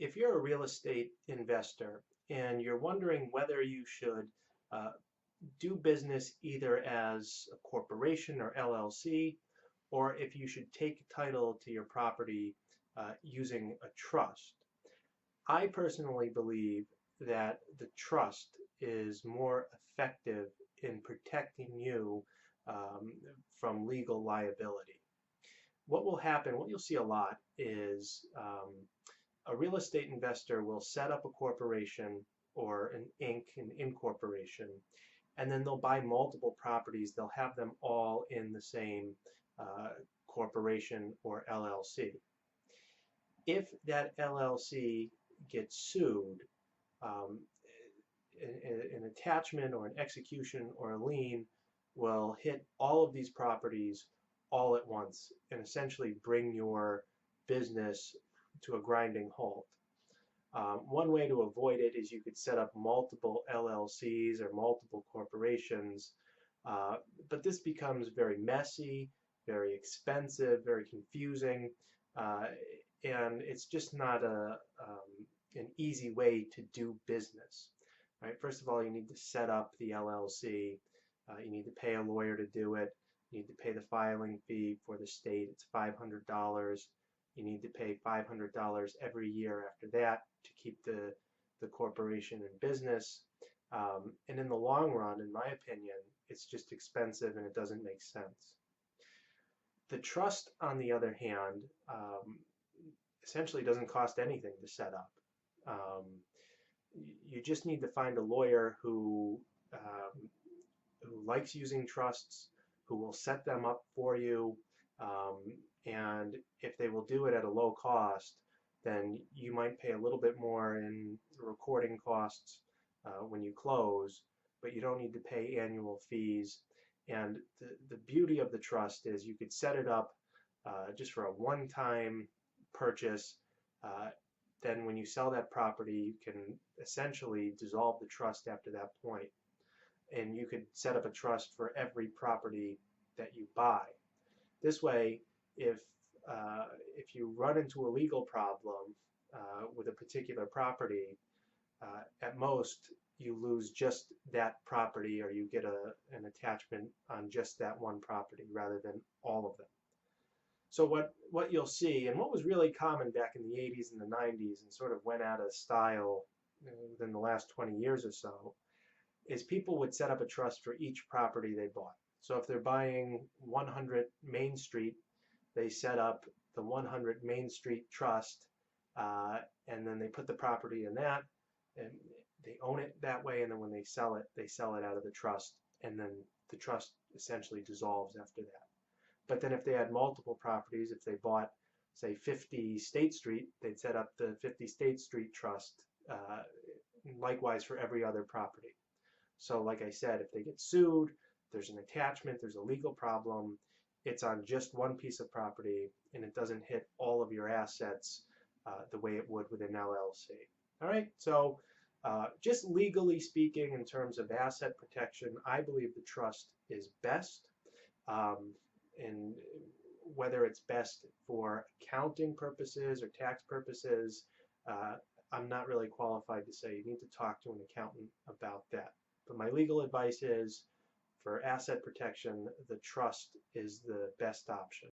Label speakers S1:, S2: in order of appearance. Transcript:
S1: If you're a real estate investor and you're wondering whether you should uh, do business either as a corporation or LLC, or if you should take title to your property using a trust, I personally believe that the trust is more effective in protecting you um, from legal liability. What will happen, what you'll see a lot is a real estate investor will set up a corporation or an Inc., an incorporation, and then they'll buy multiple properties. They'll have them all in the same uh, corporation or LLC. If that LLC gets sued, um, an attachment or an execution or a lien will hit all of these properties all at once and essentially bring your business to a grinding halt. One way to avoid it is you could set up multiple LLCs or multiple corporations, uh, but this becomes very messy, very expensive, very confusing, uh, and it's just not an easy way to do business. Right? First of all, you need to set up the LLC. You need to pay a lawyer to do it. You need to pay the filing fee for the state. It's $500. You need to pay $500 every year after that to keep the corporation in business. And in the long run, in my opinion, it's just expensive and it doesn't make sense. The trust, on the other hand, essentially doesn't cost anything to set up. Um, you just need to find a lawyer who likes using trusts, who will set them up for you, um, and if they will do it at a low cost, then you might pay a little bit more in recording costs when you close, but you don't need to pay annual fees. And the beauty of the trust is you could set it up just for a one-time purchase. Then when you sell that property, you can essentially dissolve the trust after that point. And you could set up a trust for every property that you buy. This way, if you run into a legal problem with a particular property, at most you lose just that property, or you get an attachment on just that one property rather than all of them. So what you'll see, and what was really common back in the 80s and the 90s and sort of went out of style within the last 20 years or so, is people would set up a trust for each property they bought. So if they're buying 100 Main Street, they set up the 100 Main Street Trust, and then they put the property in that, and they own it that way, and then when they sell it out of the trust, and then the trust essentially dissolves after that. But then if they had multiple properties, if they bought, say, 50 State Street, they'd set up the 50 State Street Trust, likewise for every other property. So like I said, if they get sued, there's an attachment, there's a legal problem, it's on just one piece of property, and it doesn't hit all of your assets the way it would with an LLC. All right, so just legally speaking, in terms of asset protection, I believe the trust is best. And whether it's best for accounting purposes or tax purposes, I'm not really qualified to say. You need to talk to an accountant about that. But my legal advice is, for asset protection, the trust is the best option.